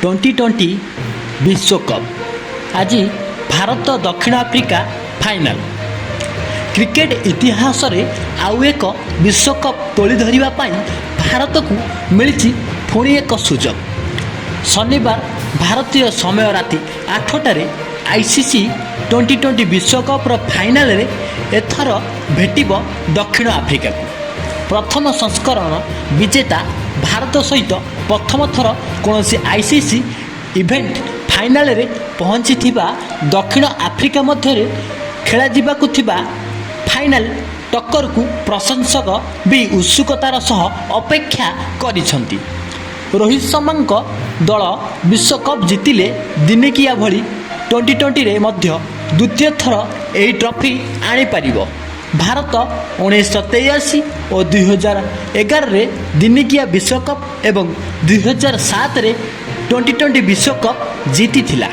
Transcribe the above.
2020 विश्वकप आज भारत दक्षिण आफ्रिका फाइनाल क्रिकेट इतिहास रे आउ एक विश्वकप तोली धरिबा पाई भारत को मिली पुणी एक सुजोग। शनिवार भारतीय समय राति 8टारे आईसीसी 2020 विश्वकप फाइनाल रे एथर भेटिब दक्षिण आफ्रिका को। प्रथम संस्करण विजेता भारत सहित प्रथम थर कौन आईसीसी इवेंट फाइनाल रे पहुंची दक्षिण आफ्रिका मध्य खेला जिबाकु थिबा फाइनाल टक्कर को प्रशंसक भी उत्सुकतार सह अपेक्षा करिसंती। रोहित शर्मा दल विश्वकप जीतिले दिनेकिया भली 2020 रे मध्य द्वितीय थर यही ट्रॉफी आनी पारिबो। भारत 1983 और 2011 रे दिनिकिया विश्वकप एवं 2007 रे 2020 विश्वकप जीति थिला।